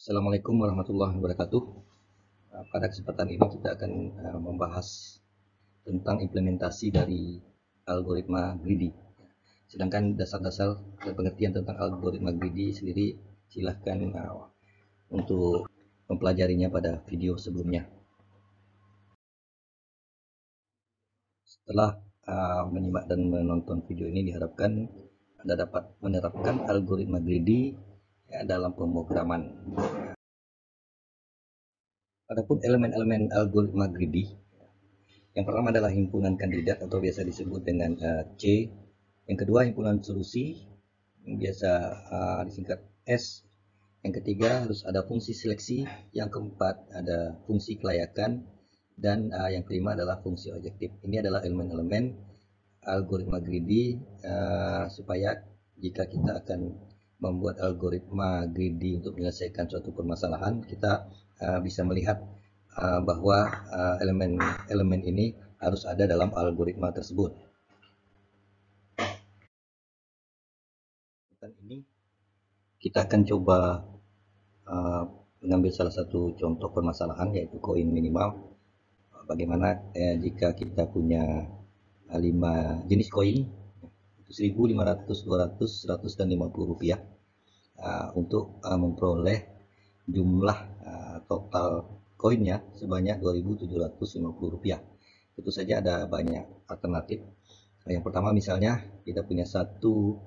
Assalamualaikum warahmatullahi wabarakatuh. Pada kesempatan ini kita akan membahas tentang implementasi dari algoritma greedy. Sedangkan dasar-dasar dan pengertian tentang algoritma greedy sendiri silahkan untuk mempelajarinya pada video sebelumnya. Setelah menyimak dan menonton video ini, diharapkan Anda dapat menerapkan algoritma greedy dalam pemrograman. Adapun elemen-elemen algoritma greedy, yang pertama adalah himpunan kandidat atau biasa disebut dengan C. Yang kedua, himpunan solusi yang biasa disingkat S. Yang ketiga, harus ada fungsi seleksi. Yang keempat, ada fungsi kelayakan. Dan yang kelima adalah fungsi objektif. Ini adalah elemen-elemen algoritma greedy supaya jika kita akan membuat algoritma greedy untuk menyelesaikan suatu permasalahan, kita bisa melihat bahwa elemen-elemen ini harus ada dalam algoritma tersebut. Dan ini kita akan coba mengambil salah satu contoh permasalahan, yaitu koin minimal. Bagaimana jika kita punya 5 jenis koin, 1.000, 500, 200, 100, dan 50 rupiah, untuk memperoleh jumlah total koinnya sebanyak 2.750 rupiah. Tentu saja ada banyak alternatif. Yang pertama, misalnya kita punya satu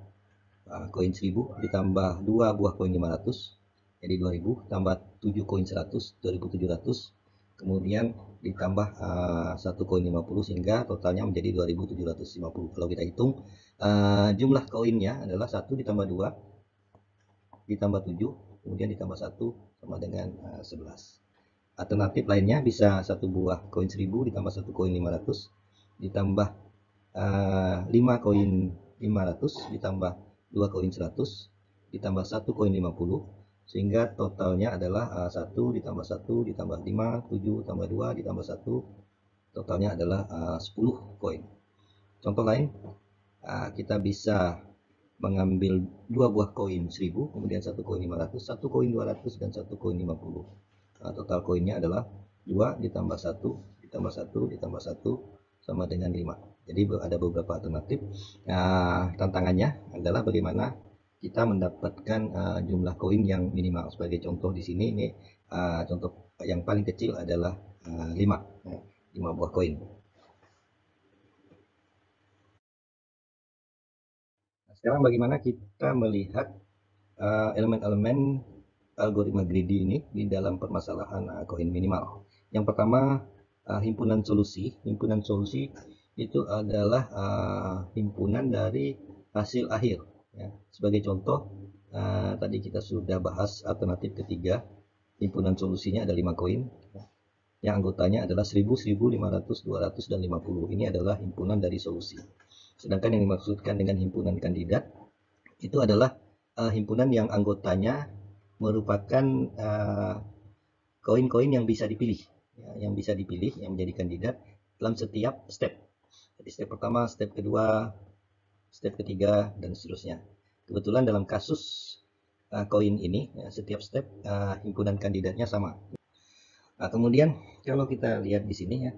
koin 1.000 ditambah 2 buah koin 500, jadi 2.000, tambah 7 koin 100, 2.700, kemudian ditambah satu koin 50 sehingga totalnya menjadi 2.750. Kalau kita hitung jumlah koinnya adalah 1 ditambah 2 ditambah 7, kemudian ditambah 1 sama dengan 11. Alternatif lainnya bisa satu buah koin 1.000 ditambah satu koin 500 ditambah 5 koin 500 ditambah 2 koin 100 ditambah 1 koin 50, sehingga totalnya adalah 1 ditambah 1 ditambah 5, 7 tambah 2 ditambah 1, totalnya adalah 10 koin. Contoh lain, kita bisa mengambil 2 buah koin 1.000, kemudian 1 koin 500, 1 koin 200, dan 1 koin 50. Total koinnya adalah 2 ditambah 1 ditambah 1 ditambah 1 sama dengan 5. Jadi ada beberapa alternatif. Tantangannya adalah bagaimana kita mendapatkan jumlah koin yang minimal. Sebagai contoh di sini, ini contoh yang paling kecil adalah 5 buah koin. Sekarang bagaimana kita melihat elemen-elemen algoritma greedy ini di dalam permasalahan koin minimal. Yang pertama, himpunan solusi. Himpunan solusi itu adalah himpunan dari hasil akhir. Ya. Sebagai contoh, tadi kita sudah bahas alternatif ketiga. Himpunan solusinya ada 5 koin. Yang anggotanya adalah 1.000, 1.000, 500, 200, dan 50. Ini adalah himpunan dari solusi. Sedangkan yang dimaksudkan dengan himpunan kandidat itu adalah himpunan yang anggotanya merupakan koin-koin yang bisa dipilih, yang menjadi kandidat dalam setiap step. Jadi step pertama, step kedua, step ketiga, dan seterusnya. Kebetulan dalam kasus koin ini, setiap step himpunan kandidatnya sama. Kemudian kalau kita lihat di sini ya,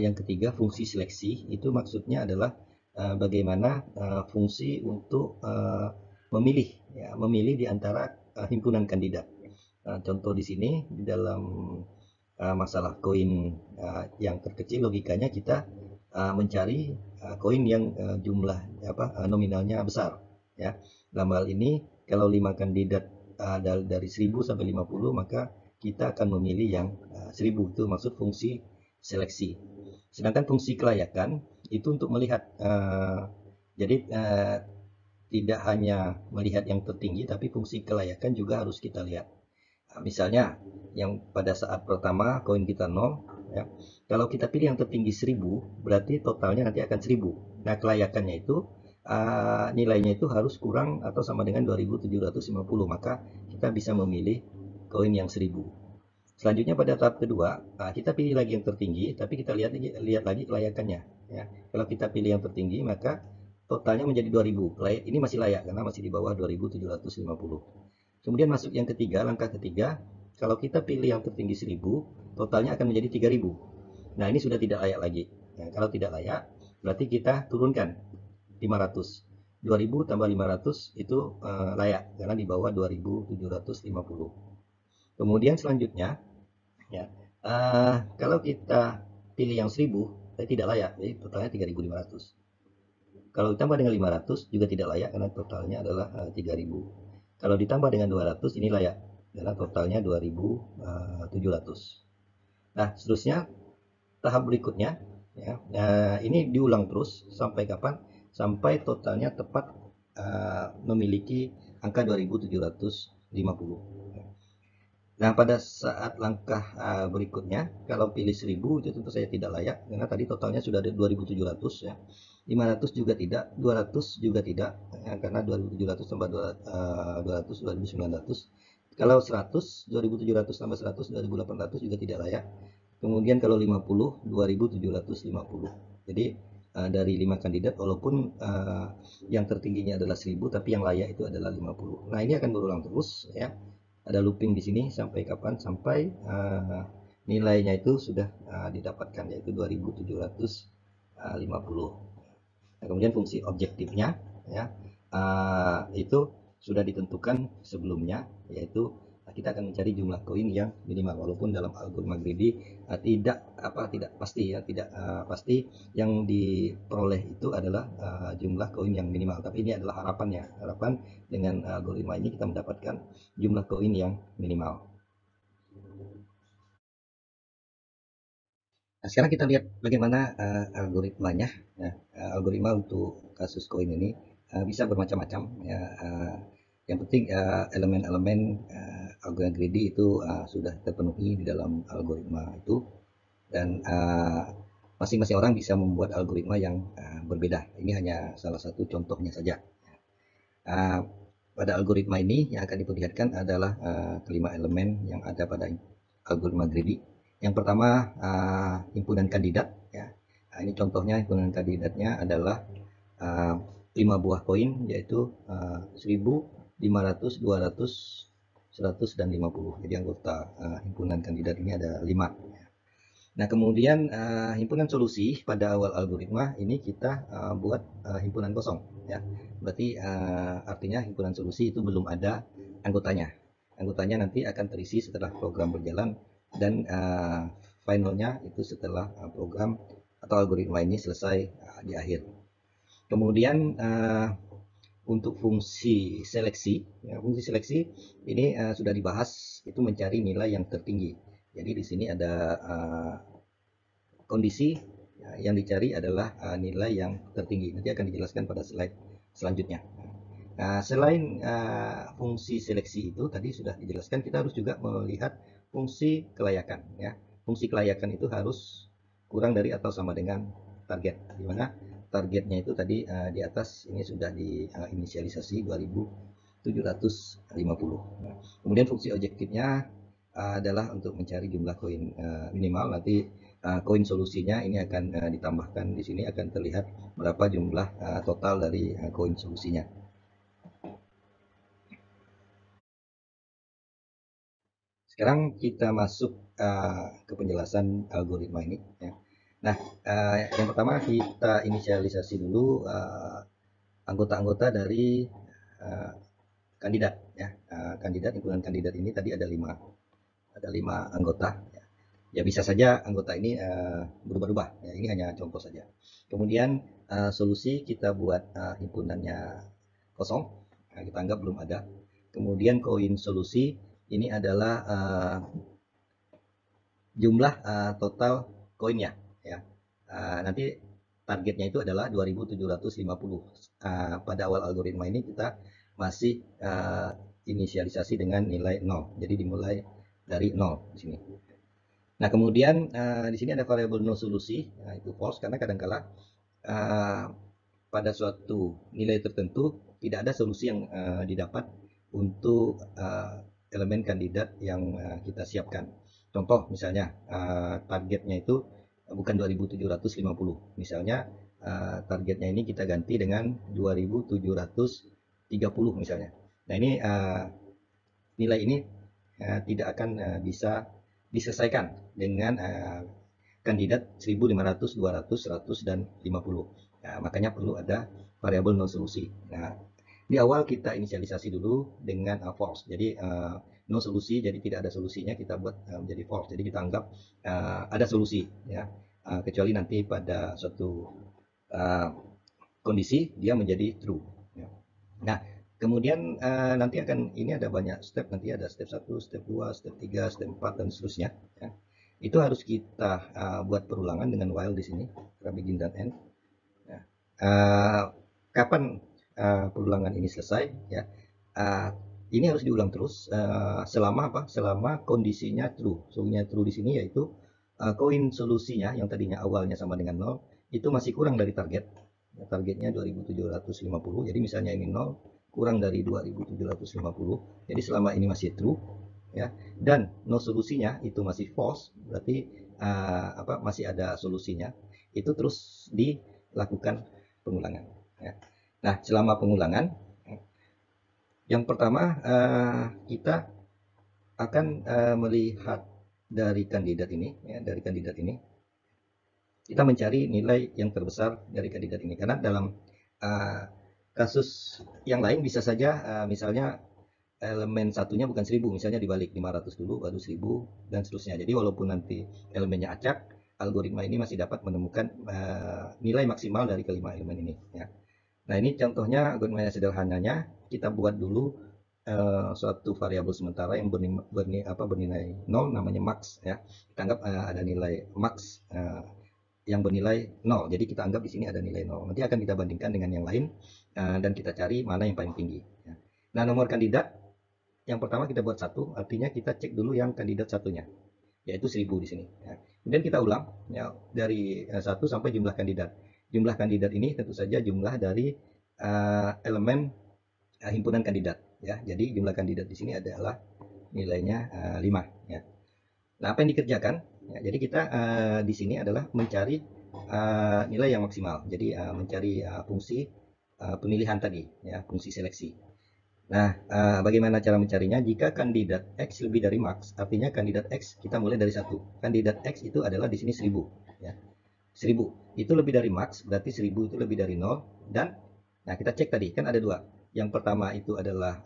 yang ketiga, fungsi seleksi, itu maksudnya adalah bagaimana fungsi untuk memilih di antara himpunan kandidat. Contoh di sini di dalam masalah koin yang terkecil, logikanya kita mencari koin yang jumlah nominalnya besar. Ya, dalam hal ini kalau 5 kandidat dari 1.000 sampai 50, maka kita akan memilih yang 1.000. Itu maksud fungsi seleksi. Sedangkan fungsi kelayakan itu untuk melihat, jadi tidak hanya melihat yang tertinggi, tapi fungsi kelayakan juga harus kita lihat. Misalnya yang pada saat pertama koin kita 0, ya. Kalau kita pilih yang tertinggi 1.000, berarti totalnya nanti akan 1.000. Nah, kelayakannya itu nilainya itu harus kurang atau sama dengan 2.750, maka kita bisa memilih koin yang 1.000. Selanjutnya pada tahap kedua, kita pilih lagi yang tertinggi, tapi kita lihat lagi kelayakannya. Ya. Kalau kita pilih yang tertinggi, maka totalnya menjadi 2.000. Ini masih layak karena masih di bawah 2.750. Kemudian masuk yang ketiga, langkah ketiga, kalau kita pilih yang tertinggi 1000, totalnya akan menjadi 3000. Nah, ini sudah tidak layak lagi. Nah, kalau tidak layak, berarti kita turunkan 500. 2000 tambah 500 itu layak karena di bawah 2750. Kemudian selanjutnya, ya, kalau kita pilih yang 1000, tidak layak, jadi totalnya 3500. Kalau ditambah dengan 500 juga tidak layak karena totalnya adalah 3000. Kalau ditambah dengan 200 ini layak karena totalnya 2700. Nah, seterusnya tahap berikutnya, ya. Nah, ini diulang terus sampai kapan? Sampai totalnya tepat memiliki angka 2750. Nah, pada saat langkah berikutnya, kalau pilih 1000 itu tentu saja tidak layak karena tadi totalnya sudah ada 2700, ya. 500 juga tidak, 200 juga tidak, ya, karena 2700 tambah 200 2900. Kalau 100, 2700 tambah 100 2800 juga tidak layak. Kemudian kalau 50, 2750. Jadi dari 5 kandidat, walaupun yang tertingginya adalah 1000, tapi yang layak itu adalah 50. Nah, ini akan berulang terus, ya. Ada looping di sini sampai kapan? Sampai nilainya itu sudah didapatkan, yaitu 2750. Nah, kemudian fungsi objektifnya, ya, itu sudah ditentukan sebelumnya, yaitu kita akan mencari jumlah koin yang minimal, walaupun dalam algoritma greedy tidak pasti, ya, tidak pasti yang diperoleh itu adalah jumlah koin yang minimal, tapi ini adalah harapan dengan algoritma ini kita mendapatkan jumlah koin yang minimal. Nah, sekarang kita lihat bagaimana algoritmanya. Ya, algoritma untuk kasus koin ini bisa bermacam-macam. Ya, yang penting elemen-elemen algoritma greedy itu sudah terpenuhi di dalam algoritma itu, dan masing-masing orang bisa membuat algoritma yang berbeda. Ini hanya salah satu contohnya saja. Uh, Pada algoritma ini yang akan diperlihatkan adalah kelima elemen yang ada pada algoritma greedy. Yang pertama, himpunan kandidat, ya. Nah, ini contohnya himpunan kandidatnya adalah 5 buah koin, yaitu 1000, 500, 200, 100, dan 50. Jadi anggota himpunan kandidat ini ada 5. Nah, kemudian himpunan solusi pada awal algoritma ini kita buat himpunan kosong, ya. Berarti artinya himpunan solusi itu belum ada anggotanya. Anggotanya nanti akan terisi setelah program berjalan, dan finalnya itu setelah program atau algoritma ini selesai di akhir. Kemudian untuk fungsi seleksi, ya, fungsi seleksi ini sudah dibahas, itu mencari nilai yang tertinggi. Jadi di sini ada kondisi yang dicari adalah nilai yang tertinggi. Nanti akan dijelaskan pada slide selanjutnya. Nah, selain fungsi seleksi itu tadi sudah dijelaskan, kita harus juga melihat fungsi kelayakan, ya. Fungsi kelayakan itu harus kurang dari atau sama dengan target, di mana targetnya itu tadi di atas ini sudah diinisialisasi 2750. Nah, kemudian fungsi objektifnya adalah untuk mencari jumlah koin minimal. Nanti koin solusinya ini akan ditambahkan, di sini akan terlihat berapa jumlah total dari koin solusinya. Sekarang kita masuk ke penjelasan algoritma ini, ya. Nah, yang pertama kita inisialisasi dulu anggota-anggota dari kandidat, ya. Kandidat, himpunan kandidat ini tadi ada 5 anggota, ya. Ya, bisa saja anggota ini berubah-ubah, ya. Ini hanya contoh saja. Kemudian solusi kita buat himpunannya kosong, nah, kita anggap belum ada. Kemudian koin solusi ini adalah jumlah total koinnya, ya. Nanti targetnya itu adalah 2750. Pada awal algoritma ini kita masih inisialisasi dengan nilai 0. Jadi dimulai dari 0 di sini. Nah, kemudian di sini ada variabel no solusi, nah, itu false karena kadangkala pada suatu nilai tertentu tidak ada solusi yang didapat untuk elemen kandidat yang kita siapkan. Contoh misalnya targetnya itu bukan 2750, misalnya targetnya ini kita ganti dengan 2730 misalnya. Nah, ini nilai ini tidak akan bisa diselesaikan dengan kandidat 1500, 200, 100, dan 50. Nah, makanya perlu ada variabel no solusi. Nah, di awal kita inisialisasi dulu dengan false. Jadi no solusi, jadi tidak ada solusinya, kita buat menjadi false. Jadi kita anggap ada solusi, ya. Kecuali nanti pada suatu kondisi dia menjadi true, ya. Nah, kemudian nanti akan ini ada banyak step, nanti ada step 1, step 2, step 3, step 4, dan seterusnya, ya. Itu harus kita buat perulangan dengan while di sini, begin dan end. Ya. Kapan perulangan ini selesai, ya? Ini harus diulang terus selama apa? Selama kondisinya true. Solusinya true di sini yaitu koin solusinya yang tadinya awalnya sama dengan 0 itu masih kurang dari target. Targetnya 2750. Jadi misalnya ini 0 kurang dari 2750. Jadi selama ini masih true, ya, dan no solusinya itu masih false, berarti masih ada solusinya, itu terus dilakukan pengulangan, ya. Nah, selama pengulangan, yang pertama kita akan melihat dari kandidat ini, ya, dari kandidat ini kita mencari nilai yang terbesar dari kandidat ini, karena dalam kasus yang lain bisa saja misalnya elemen satunya bukan 1000, misalnya dibalik 500 dulu baru 1000 dan seterusnya. Jadi walaupun nanti elemennya acak, algoritma ini masih dapat menemukan nilai maksimal dari kelima elemen ini, ya. Nah, ini contohnya algoritma sederhananya. Kita buat dulu suatu variabel sementara yang bernilai 0, namanya max, ya. Kita anggap ada nilai max yang bernilai 0. Jadi kita anggap di sini ada nilai 0. Nanti akan kita bandingkan dengan yang lain dan kita cari mana yang paling tinggi, ya. Nah, nomor kandidat yang pertama kita buat 1, artinya kita cek dulu yang kandidat satunya, yaitu 1000 di sini, ya. Kemudian kita ulang, ya, dari 1 sampai jumlah kandidat. Jumlah kandidat ini tentu saja jumlah dari elemen himpunan kandidat, ya. Jadi jumlah kandidat di sini adalah nilainya 5, ya. Nah, apa yang dikerjakan? Ya, jadi kita di sini adalah mencari nilai yang maksimal. Jadi mencari fungsi pemilihan tadi, ya, fungsi seleksi. Nah, bagaimana cara mencarinya? Jika kandidat X lebih dari max, artinya kandidat X kita mulai dari 1. Kandidat X itu adalah di sini 1000, ya. 1000 itu lebih dari max, berarti 1000 itu lebih dari 0. Dan nah, kita cek tadi kan ada dua. Yang pertama itu adalah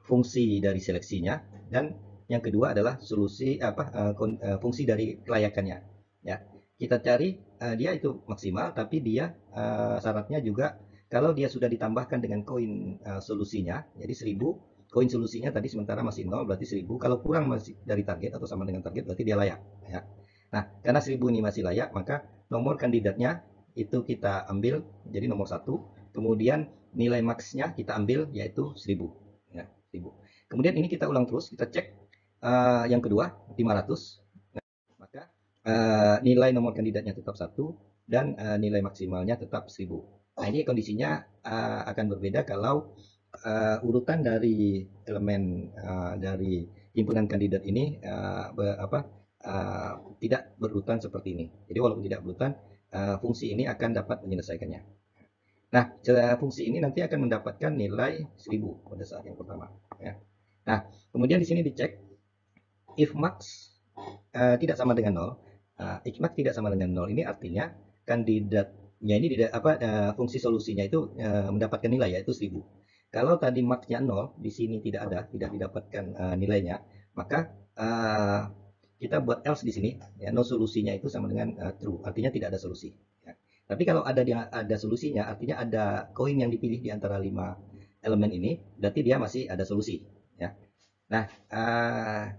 fungsi dari seleksinya, dan yang kedua adalah fungsi dari kelayakannya, ya. Kita cari dia itu maksimal, tapi dia syaratnya juga kalau dia sudah ditambahkan dengan koin solusinya, jadi 1000, koin solusinya tadi sementara masih 0, berarti 1000. Kalau kurang masih dari target atau sama dengan target, berarti dia layak, ya. Nah, karena 1000 ini masih layak, maka nomor kandidatnya itu kita ambil jadi nomor 1. Kemudian nilai max-nya kita ambil yaitu 1000, ya, 1000. Kemudian ini kita ulang terus, kita cek yang kedua 500. Maka nilai nomor kandidatnya tetap 1 dan nilai maksimalnya tetap 1000. Nah, ini kondisinya akan berbeda kalau urutan dari elemen dari himpunan kandidat ini tidak berurutan seperti ini. Jadi walaupun tidak berurutan, fungsi ini akan dapat menyelesaikannya. Nah, fungsi ini nanti akan mendapatkan nilai 1000 pada saat yang pertama, ya. Nah, kemudian di sini dicek if max tidak sama dengan 0. If max tidak sama dengan 0 ini artinya kandidatnya ini fungsi solusinya itu mendapatkan nilai yaitu 1000. Kalau tadi max-nya 0, di sini tidak didapatkan nilainya, maka kita buat else di sini, ya, no solusinya itu sama dengan true, artinya tidak ada solusi, ya. Tapi kalau ada solusinya, artinya ada koin yang dipilih di antara 5 elemen ini, berarti dia masih ada solusi, ya. Nah,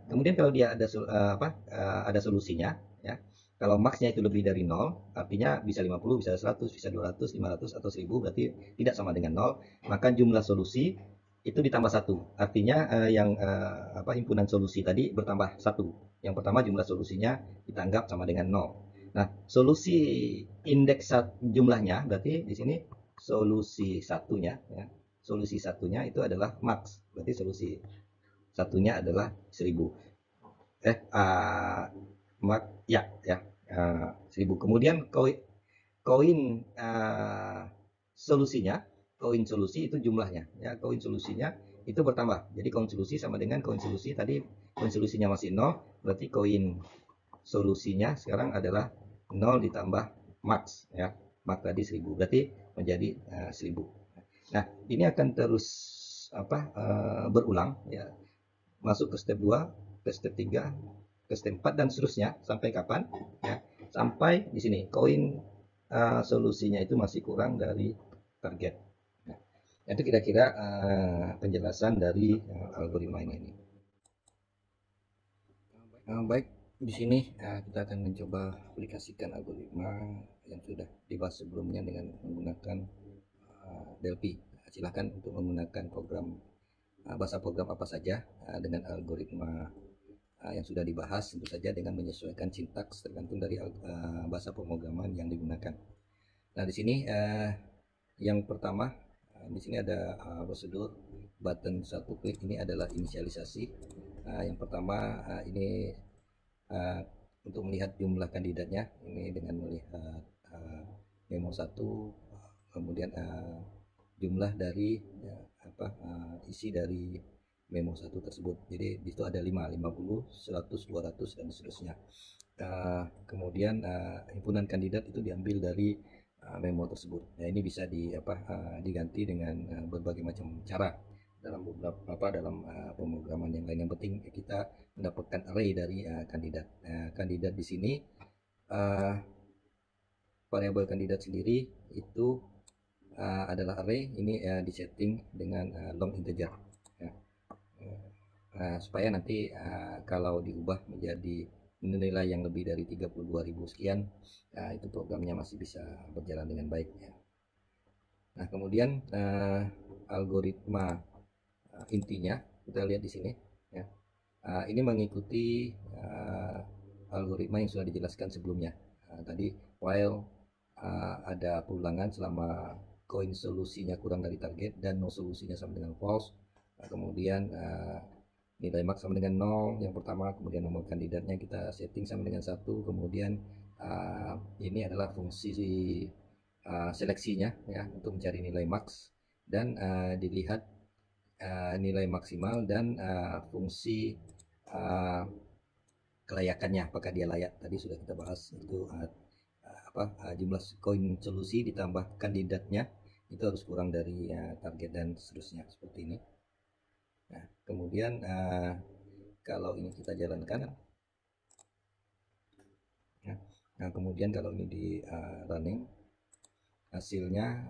kemudian kalau dia ada solusinya, ya. Kalau max-nya itu lebih dari 0, artinya bisa 50, bisa 100, bisa 200, 500, atau 1000, berarti tidak sama dengan 0. Maka jumlah solusi itu ditambah 1. Artinya himpunan solusi tadi bertambah 1. Yang pertama jumlah solusinya kita anggap sama dengan 0. Nah, solusi indeks jumlahnya berarti di sini solusi satunya, ya. Solusi satunya itu adalah max. Berarti solusi satunya adalah 1000. Ya, 1000. Kemudian koin solusinya, koin solusi itu jumlahnya, ya. Koin solusinya itu bertambah. Jadi koin solusi sama dengan koin solusi tadi, koin solusinya masih 0, berarti koin solusinya sekarang adalah 0 ditambah max ya. Max tadi 1000 berarti menjadi 1000. Nah, ini akan terus berulang ya. Masuk ke step 2, ke step 3, ke step 4 dan seterusnya sampai kapan ya? Sampai di sini koin solusinya itu masih kurang dari target. Nah, itu kira-kira penjelasan dari algoritma ini. Baik, di sini kita akan mencoba aplikasikan algoritma yang sudah dibahas sebelumnya dengan menggunakan Delphi. Silakan untuk menggunakan program bahasa program apa saja dengan algoritma yang sudah dibahas, tentu saja dengan menyesuaikan sintaks tergantung dari bahasa pemrograman yang digunakan. Nah, di sini yang pertama di sini ada prosedur button satu klik, ini adalah inisialisasi. Yang pertama ini untuk melihat jumlah kandidatnya, ini dengan melihat memo 1, kemudian jumlah dari isi dari memo 1 tersebut. Jadi di situ ada 50, 100, 200 dan seterusnya. Kemudian himpunan kandidat itu diambil dari memo tersebut. Nah, ini bisa diganti dengan berbagai macam cara dalam beberapa dalam pemrograman yang lain. Yang penting kita mendapatkan array dari kandidat. Kandidat di sini variabel kandidat sendiri itu adalah array. Ini disetting dengan long integer ya. Supaya nanti kalau diubah menjadi nilai yang lebih dari 32.000 sekian, itu programnya masih bisa berjalan dengan baik ya. Nah, kemudian algoritma intinya kita lihat di sini ya. Ini mengikuti algoritma yang sudah dijelaskan sebelumnya. Tadi while ada perulangan selama koin solusinya kurang dari target dan no solusinya sama dengan false. Kemudian nilai max sama dengan 0 yang pertama, kemudian nomor kandidatnya kita setting sama dengan 1, kemudian ini adalah fungsi seleksinya ya untuk mencari nilai max, dan dilihat nilai maksimal dan fungsi kelayakannya, apakah dia layak. Tadi sudah kita bahas itu jumlah koin solusi ditambah kandidatnya itu harus kurang dari target dan seterusnya seperti ini. Nah, kemudian kalau ini kita jalankan, nah kemudian kalau ini di running, hasilnya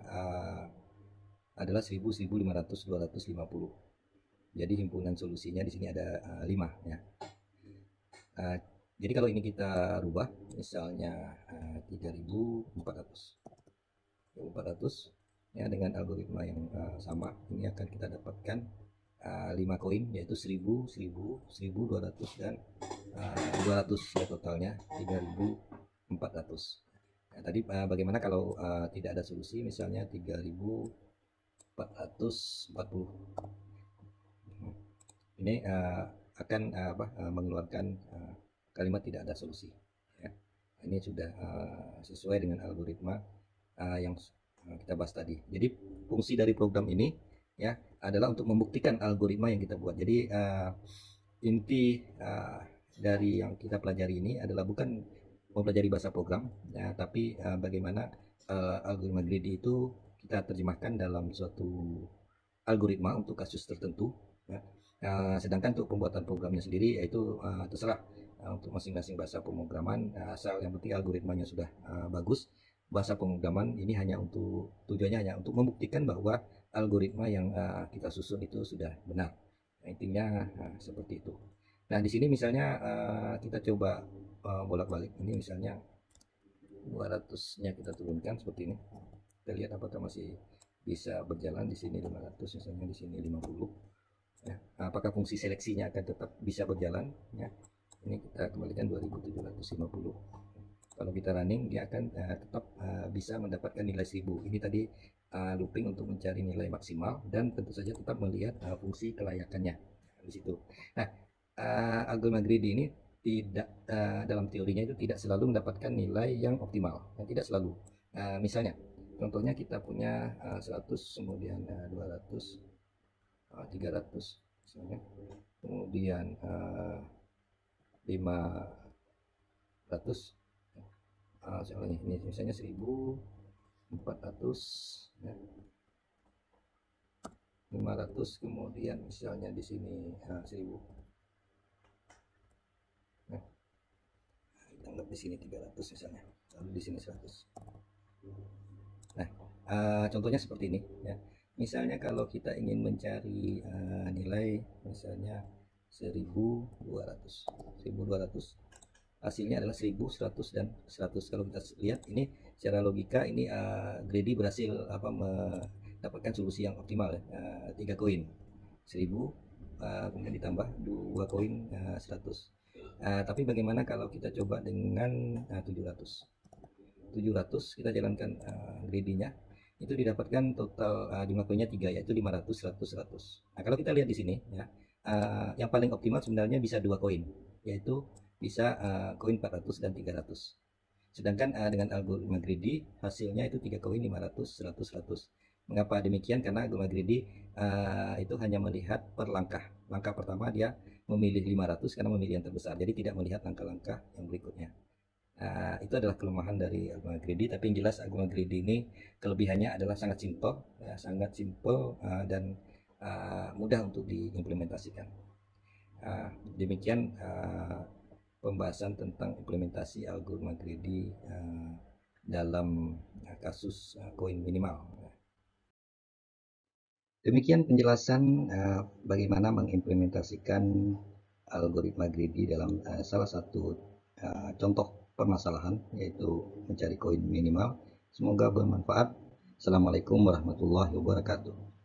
adalah 1000, 1500, 250. Jadi himpunan solusinya di sini ada 5 ya. Jadi kalau ini kita rubah misalnya 3400 ya, dengan algoritma yang sama, ini akan kita dapatkan 5 koin, yaitu 1000, 1000, 1200 dan 200 ya, totalnya 3400. Nah, tadi bagaimana kalau tidak ada solusi, misalnya 3440. Ini akan mengeluarkan kalimat tidak ada solusi ya. Ini sudah sesuai dengan algoritma yang kita bahas tadi. Jadi fungsi dari program ini ya adalah untuk membuktikan algoritma yang kita buat. Jadi inti dari yang kita pelajari ini adalah bukan mempelajari bahasa program ya, tapi bagaimana algoritma greedy itu kita terjemahkan dalam suatu algoritma untuk kasus tertentu ya. Sedangkan untuk pembuatan programnya sendiri yaitu terserah untuk masing-masing bahasa pemrograman, asal yang penting algoritmanya sudah bagus. Bahasa pemrograman ini hanya untuk tujuannya hanya untuk membuktikan bahwa algoritma yang kita susun itu sudah benar. Nah, intinya seperti itu. Nah, di sini misalnya kita coba bolak-balik. Ini misalnya 200-nya kita turunkan seperti ini. Kita lihat apakah masih bisa berjalan. Di sini 500, misalnya di sini 50. Ya, apakah fungsi seleksinya akan tetap bisa berjalan ya. Ini kita kembalikan 2750. Kalau kita running, dia akan tetap bisa mendapatkan nilai 1000. Ini tadi looping untuk mencari nilai maksimal dan tentu saja tetap melihat fungsi kelayakannya di situ. Nah, algoritma greedy ini tidak dalam teorinya itu tidak selalu mendapatkan nilai yang optimal, tidak selalu. Misalnya contohnya kita punya 100, kemudian 200, 300 misalnya, kemudian 500, ini misalnya 1400 ya. 500, kemudian misalnya di sini 1000. Nah, kita anggap di sini 300 misalnya, lalu di sini 100. Nah, contohnya seperti ini ya. Misalnya kalau kita ingin mencari nilai misalnya 1200. Hasilnya adalah 1000, 100 dan 100. Kalau kita lihat ini secara logika ini Greedy berhasil mendapatkan solusi yang optimal ya. 3 koin 1000, kemudian ditambah 2 koin 100. Tapi bagaimana kalau kita coba dengan 700? 700 kita jalankan greedy-nya, itu didapatkan total jumlah koinnya 3, yaitu 500, 100, 100. Nah, kalau kita lihat di sini ya, yang paling optimal sebenarnya bisa 2 koin, yaitu bisa koin 400 dan 300. Sedangkan dengan algoritma greedy hasilnya itu 3 koin 500, 100, 100. Mengapa demikian? Karena algoritma greedy itu hanya melihat per langkah. Langkah pertama dia memilih 500 karena memilih yang terbesar, jadi tidak melihat langkah-langkah yang berikutnya. Itu adalah kelemahan dari algoritma greedy, tapi yang jelas algoritma greedy ini kelebihannya adalah sangat simple ya, dan mudah untuk diimplementasikan. Demikian pembahasan tentang implementasi algoritma greedy dalam kasus koin minimal. Demikian penjelasan bagaimana mengimplementasikan algoritma greedy dalam salah satu contoh permasalahan, yaitu mencari koin minimal. Semoga bermanfaat. Assalamualaikum warahmatullahi wabarakatuh.